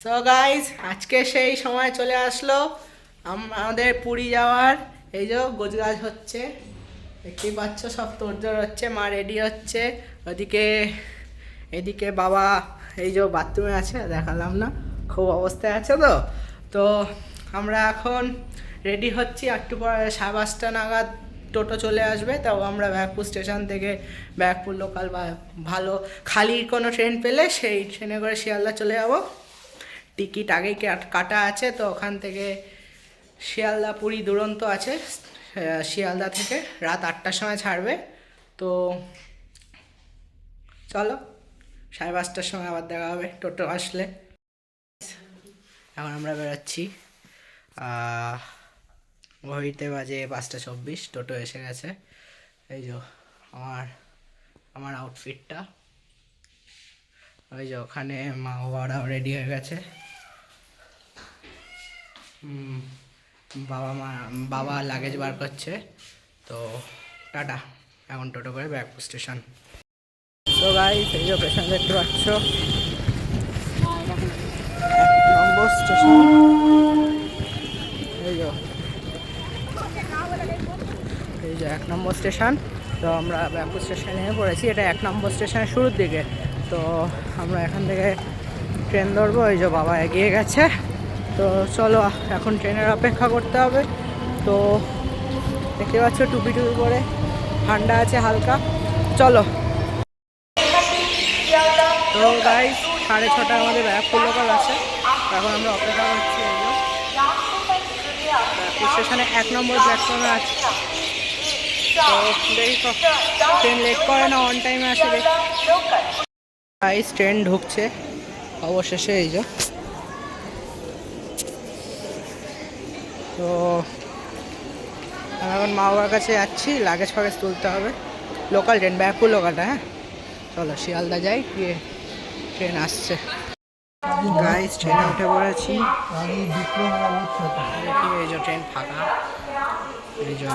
So guys, আজকে সেই সময় চলে আসলো আমাদের পুরী যাওয়ার। এই যে গোছগাছ হচ্ছে, দেখতেই পাচ্ছ, সব তোড়জোড় হচ্ছে, মা রেডি হচ্ছে। ওদিকে এদিকে বাবা এই যে বাথরুমে আছে, দেখালাম না, খুব অবস্থায় আছে। তো তো আমরা এখন রেডি হচ্ছি, একটু পরে 5:30 নাগাদ টোটো চলে আসবে। তাও আমরা ব্যারাকপুর স্টেশন থেকে ব্যারাকপুর লোকাল বা ভালো খালি কোনো ট্রেন পেলে সেই ট্রেনে করে শিয়ালদা চলে যাবো। টিকিট আগেই কাটা আছে, তো ওখান থেকে শিয়ালদা পুরী দুরন্ত আছে। শিয়ালদা থেকে রাত 8টার সময় ছাড়বে। তো চলো, 5:30টার সময় আবার দেখা হবে টোটো আসলে। এখন আমরা বেরোচ্ছি, ঘড়িতে বাজে 5:24, টোটো এসে গেছে। এই যে আমার আমার আউটফিটটা, ওই যে ওখানে মা বাবারাও রেডি হয়ে গেছে। বাবা লাগেজ বার করছে। তো টাটা, এখন টোটো করে ব্যারাকপুর স্টেশন। তো গাইস, এই যে পেছনে দেখতে পাচ্ছ 1 নম্বর স্টেশন। এই যে 1 নম্বর স্টেশন। তো আমরা ব্যারাকপুর স্টেশনে পড়েছি, এটা 1 নম্বর স্টেশনের শুরুর দিকে। তো আমরা এখান থেকে ট্রেন ধরবো। এই যে বাবা এগিয়ে গেছে। তো চলো, এখন ট্রেনের অপেক্ষা করতে হবে। তো দেখতে পাচ্ছ টুপি করে ঠান্ডা আছে হালকা। চলো। তো গাইস, 6:30টার আমাদের ব্যারাকপুর লোকাল আছে। এখন আমরা অপেক্ষা করছি। ব্যারাকপুর স্টেশনে 1 নম্বর প্ল্যাটফর্মে আছে। তো দেখি ট্রেন লেট করে না, অন টাইমে আসে দেখি। গাইস, ট্রেন ঢুকছে অবশেষে। এই যে, তো আমি এখন মা বাবার কাছে যাচ্ছি, লাগেজ ফাগেজ তুলতে হবে। লোকাল ট্রেন, ব্যারাকপুর লোকালটা। হ্যাঁ, চলো শিয়ালদা যাই, গিয়ে ট্রেন আসছে। গাইস, ট্রেনে উঠে পড়েছি। দেখি এই যে ট্রেন ফাঁকা। এই যে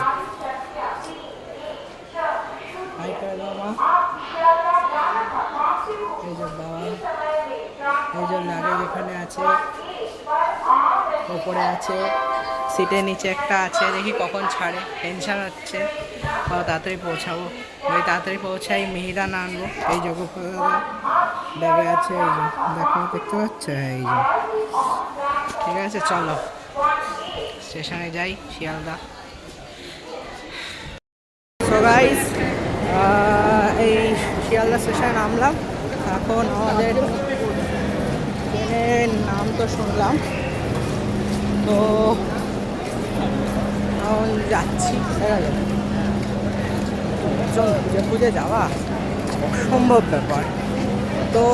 হাই করে দাও মা। এই যে বাবা, এই যে লাগেজ এখানে আছে, ওপরে আছে, সিটের নিচে একটা আছে। দেখি কখন ছাড়ে, টেনশন হচ্ছে। তাড়াতাড়ি পৌঁছাবো, ওই তাড়াতাড়ি পৌঁছাই, মিহিরা না আনবো। এই যে ব্যাগে আছে, এই যে দেখো, দেখতে পাচ্ছ, এই যে। ঠিক আছে, চলো স্টেশনে যাই, শিয়ালদা। সো গাইস, এই শিয়ালদা স্টেশনে নামলাম। এখন আমাদের ট্রেনের নাম তো শুনলাম, তো এখন যাচ্ছি। খুঁজে খুঁজে যাওয়া অসম্ভব ব্যাপার। তো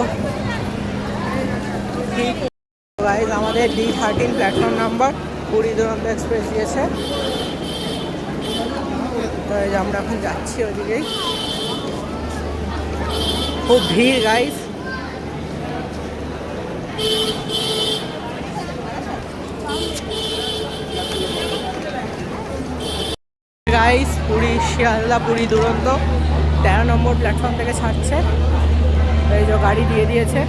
ঠিক গাইস, আমাদের D13 প্ল্যাটফর্ম নাম্বার পুরী দুরন্ত এক্সপ্রেস দিয়েছে। তো আমরা এখন যাচ্ছি ওদিকেই। খুব ভিড় গাইস। গাইস, পুরী শিয়ালদা পুরী দুরন্ত 13 নম্বর প্ল্যাটফর্ম থেকে ছাড়ছে। এই যে গাড়ি দিয়ে দিয়েছে।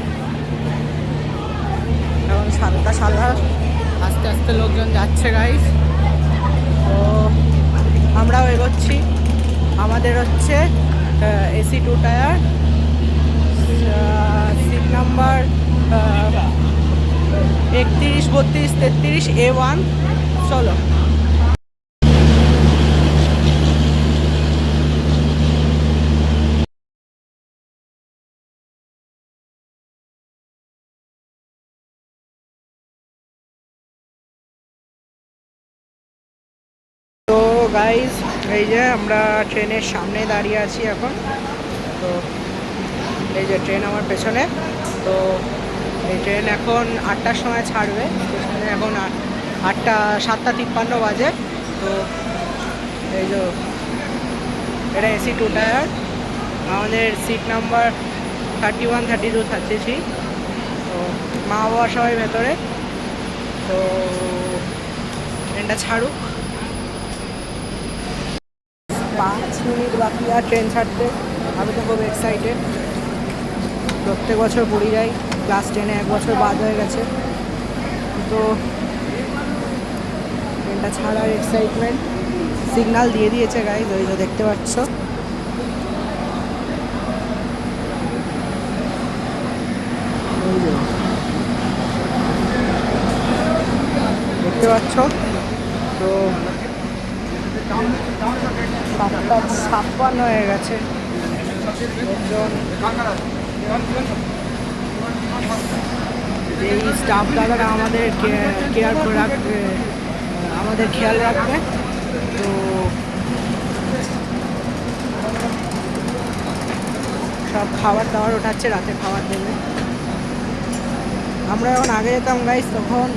এখন 7:30, আস্তে আস্তে লোকজন যাচ্ছে গাইস। তো আমরাও এগোচ্ছি। আমাদের হচ্ছে AC 2 tyre, seat number 31, 32, 33 A1। চলো। তো গাইজ, এই যে আমরা ট্রেনের সামনে দাঁড়িয়ে আছি এখন। তো এই যে ট্রেন আমার পেছনে। তো এই ট্রেন এখন 8টার সময় ছাড়বে স্টেশনে। এখন 7:53 বাজে। তো এই যে এটা AC 2 টায়ার। আমাদের সিট নাম্বার 31, 32, 33। তো মা বাবা সবাই ভেতরে। তো ট্রেনটা ছাড়ুক, 5 মিনিট বাকি আর ট্রেন ছাড়তে। আমি তো খুব এক্সাইটেড। প্রত্যেক বছর পুরী যাই, ক্লাস 10-এ 1 বছর বাদ হয়ে গেছে। তো ট্রেনটা ছাড়ার এক্সাইটমেন্ট। সিগন্যাল দিয়ে দিয়েছে গাইজ, ওই যে দেখতে পাচ্ছ। দেখতে পাচ্ছ তো 7:56 হয়ে গেছে। লোকজন, এই স্টাফ দাদারা আমাদের কেয়ার করে রাখবে, আমাদের খেয়াল রাখবে। তো সব খাবার দাবার ওঠাচ্ছে, রাতে খাবার দেবে। আমরা যখন আগে যেতাম গাইস, তখন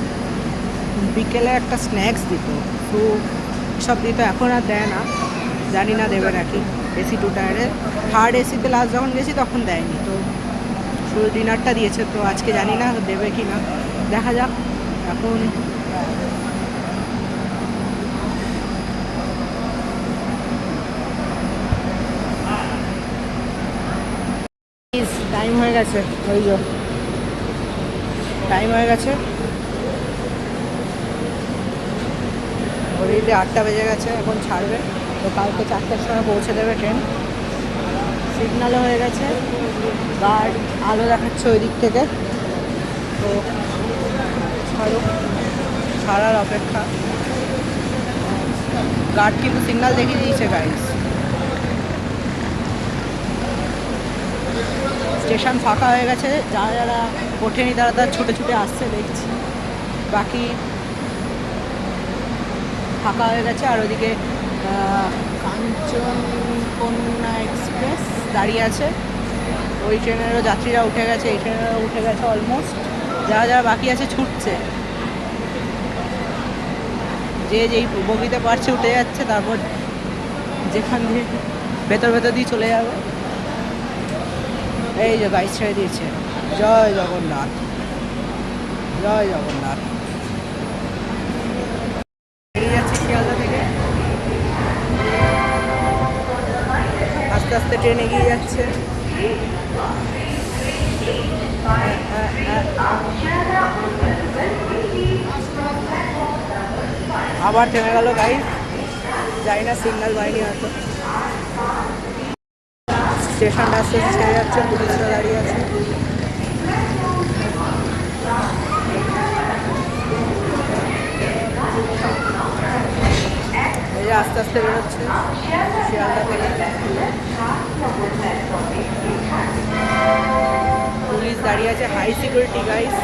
বিকেলে একটা স্ন্যাক্স দিত, তো সব দিত। এখন আর দেয় না, জানি না দেবে নাকি। এসি 2 টায়ারের থার্ড এসিতে লাস্ট যখন গেছি তখন দেয়নি, তো শুধু ডিনারটা দিয়েছে। তো আজকে জানি না দেবে কি না, দেখা যাক। এখন টাইম হয়ে গেছে, ওই যে টাইম হয়ে গেছে, অলরেডি 8টা বেজে গেছে। এখন ছাড়বে, তো কালকে 4টার সময় পৌঁছে দেবে ট্রেন। সিগন্যালও হয়ে গেছে, গার্ড আলো দেখাচ্ছে ওই দিক থেকে। তো ছাড়ার অপেক্ষা। গার্ড কিন্তু সিগন্যাল দেখিয়ে দিয়েছে গাইস। স্টেশন ফাঁকা হয়ে গেছে, যারা যারা ওঠেনি তারা ছুটে ছুটে আসছে দেখছি। বাকি ফাঁকা হয়ে গেছে। আর ওদিকে কাঞ্চনকন্যা এক্সপ্রেস দাঁড়িয়ে আছে, ওই ট্রেনেরও যাত্রীরা উঠে গেছে, এই ট্রেনেরও উঠে গেছে অলমোস্ট। যারা যারা বাকি আছে ছুটছে, যে যেই বগিতে পারছে উঠে যাচ্ছে, তারপর যেখান দিয়ে ভেতর দিয়ে চলে যাবে। এই যে গাইড ছেড়ে দিয়েছে। জয় জগন্নাথ, জয় জগন্নাথ। বেরিয়ে যাচ্ছে শিয়ালদা থেকে, আস্তে আস্তে ট্রেন এগিয়ে যাচ্ছে। আবার থেমে গেল গাইড, জানি না সিগন্যাল পাইনি হয়তো। স্টেশনটা আস্তে আস্তে ছেড়ে যাচ্ছে, পুলিশরা দাঁড়িয়ে আছে। এই যে আস্তে আস্তে বেরোচ্ছে শিয়ালদা থেকে। পুলিশ দাঁড়িয়ে আছে, high security guys.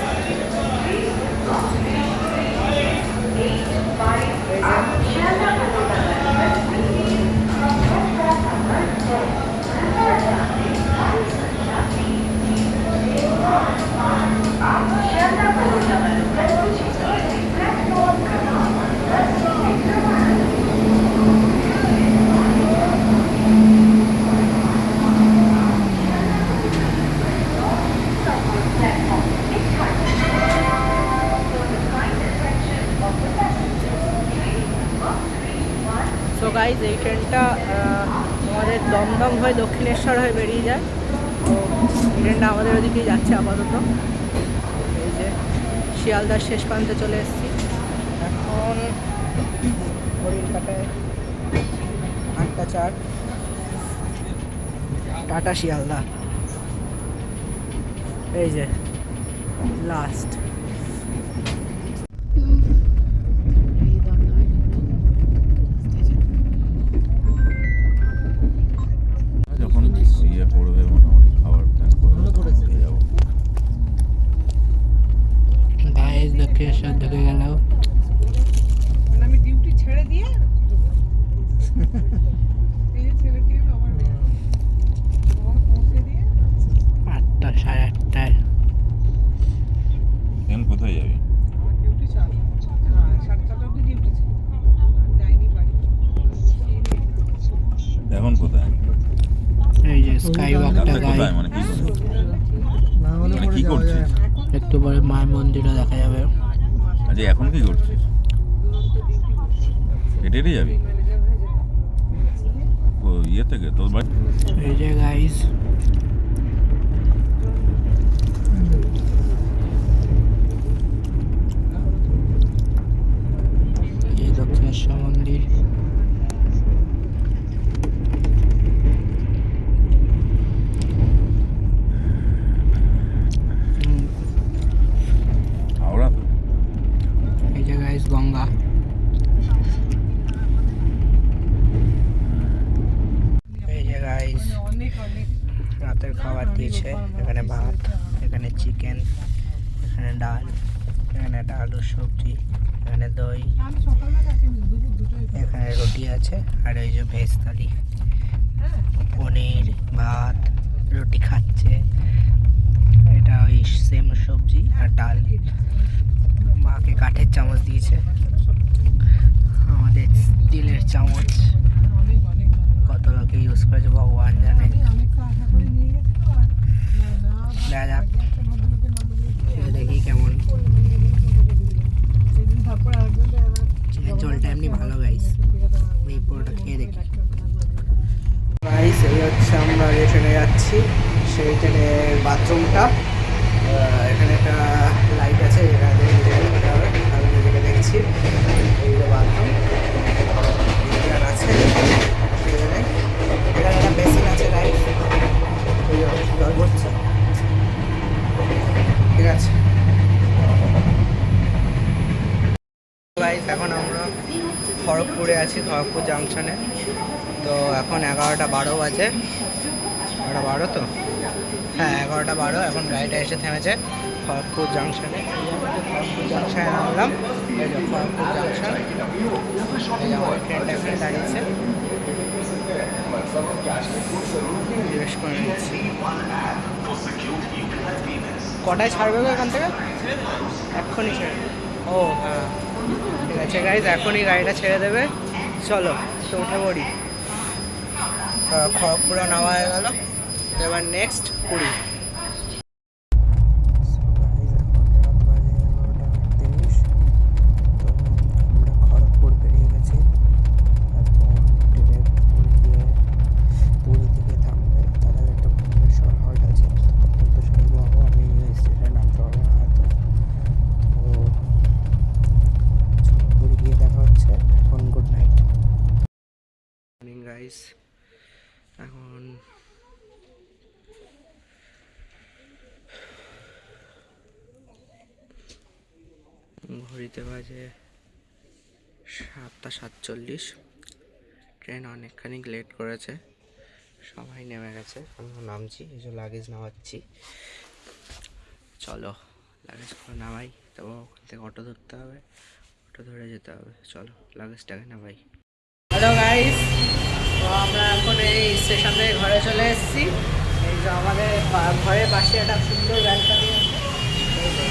So guys, এই ট্রেনটা আমাদের দমদম হয়ে দক্ষিণেশ্বর হয়ে বেরিয়ে যায়। তো ট্রেনটা আমাদের ওদিকেই যাচ্ছে আপাতত। এই যে শিয়ালদার শেষ প্রান্তে চলে এসেছি। এখন ঘড়ির কাটায় 8:04, টাটা শিয়ালদা। এই যে লাস্ট। দক্ষিণেশ্বর ঢুকে গেল। আমি ডিউটি ছেড়ে দিয়ে এই ছেলেটি আমার পৌঁছে দিয়ে 8টা 8:30। এখন কোথায় যাবি? আমার ডিউটি চালু। হ্যাঁ, 7টা অবধি ডিউটি ছিল, যাইনি বাড়ি। এখন কোথায়? এই যে স্কাই ওয়াকটা গাই, কোথায় মানে কি মানে কি করছিস? একটু পরে মায়ের মন্দিরও দেখা যাবে। আচ্ছা, এখন কি করছিস? হেঁটে হেঁটে যাবি ও ইয়ে থেকে তোর বাড়ি? এই যে গাইস, রাতের খাবার দিয়েছে, এখানে ভাত, এখানে চিকেন, এখানে ডাল, এখানে একটা আলুর সবজি, এখানে দই, আমি সকালবেলা খাইনি, দুপুর দুটোই খাই। এখানে রুটি আছে, আর এই যে ভেজ থালি, পনির, ভাত, রুটি খাচ্ছে, এটা ওই সেম সবজি আর ডাল। মাকে কাঠের চামচ দিয়েছে, আমাদের স্টিলের চামচ। অনেক অনেক কত লোকে ইউজ করেছে ভগবান জানে। অনেক তো আশা করে নিয়ে গেছে তো আর না দেখা যাক, একটা ভদ্রলোকের নাম্বার দিয়ে খেয়ে দেখি কেমন। সেদিন তারপর আরেকজন চিকেন ঝোলটা এমনি ভালো গাইস, এই পুরোটা খেয়ে দেখি। গাইস এই হচ্ছে আমরা যেখানে যাচ্ছি সেই ট্রেনের বাথরুমটা। এখানে একটা লাইট আছে, এখানে নিজেকে দেখতে হবে, আমি নিজেকে দেখছি। এই যে বাথরুম এখানে আছে, এখানে একটা বেসিন আছে, রাইট, জল পড়ছে, ঠিক আছে। গাইস এখন আমরা খড়গপুরে আছি, খড়গপুর জাংশনে। তো এখন 11:12 বাজে, 11:12 তো, হ্যাঁ 11:12। এখন গাড়িটা এসে থেমেছে খড়গপুর জাংশনে। খড়গপুর জাংশনে নামলাম, এই যে খড়গপুর জাংশন, এই যে আমার ট্রেনটা এখানে দাঁড়িয়েছে, জিজ্ঞেস করে নিচ্ছি কটায় ছাড়বে গো এখান থেকে। এক্ষুনি ছেড়ে, ও হ্যাঁ ঠিক আছে গাইজ, এখনই গাড়িটা ছেড়ে দেবে, চলো তো উঠে পড়ি। খড়গপুরে নেওয়া হয়ে গেল, এবার নেক্সট পুরী। আমরা খড়গপুর বেরিয়ে গেছি, পুরী থেকে থামবে, তার আগে একটা ভুবনেশ্বর হল্ট আছে, তো শুনবো আমি স্টেশনে নামতে পারবো না হয়তো। তো পুরী গিয়ে দেখা হচ্ছে, এখন গুড নাইট। মর্নিং গাইস, এখন ঘড়িতে বাজে 7:47। ট্রেন অনেকখানি লেট করেছে, সবাই নেমে গেছে, আমিও নামছি, এই যে লাগেজ নামাচ্ছি। চলো লাগেজগুলো নামাই, তারপর ওখান থেকে অটো ধরতে হবে, অটো ধরে যেতে হবে। চলো লাগেজটাকে নামাই। হ্যালো গাইস, তো আমরা এখন এই স্টেশন থেকে ঘরে চলে এসেছি। এই যে আমাদের ঘরের পাশে একটা সুন্দর ব্যালকনি আছে, এই যে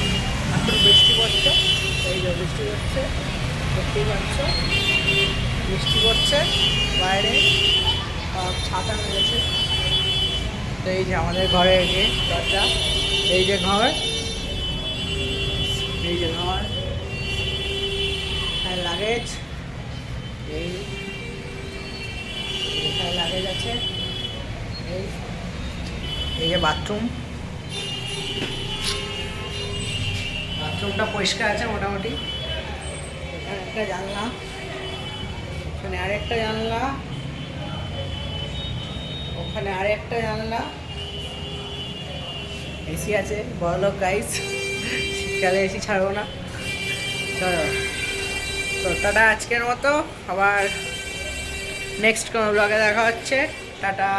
এখন বৃষ্টি পড়ছে, এই যে বৃষ্টি পড়ছে, দেখতেই পাচ্ছ বৃষ্টি পড়ছে, বাইরে ছাতা মেরেছে। তো এই যে আমাদের ঘরের যে দরজা, এই যে ঘর, এই যে ঘর, হ্যাঁ লাগেজ, এই এখানে লাগেজ আছে, এই যে বাথরুম, বাথরুমটা পরিষ্কার আছে মোটামুটি। এখানে একটা জানলা, ওখানে আরেকটা জানলা, ওখানে আরেকটা জানলা, এসি আছে, বড়লোক গাইস, শীতকালে এসি ছাড়বো না। চলো তো টাটা আজকের মতো, আবার নেক্সট কোনো ব্লগে দেখা হচ্ছে, টাটা।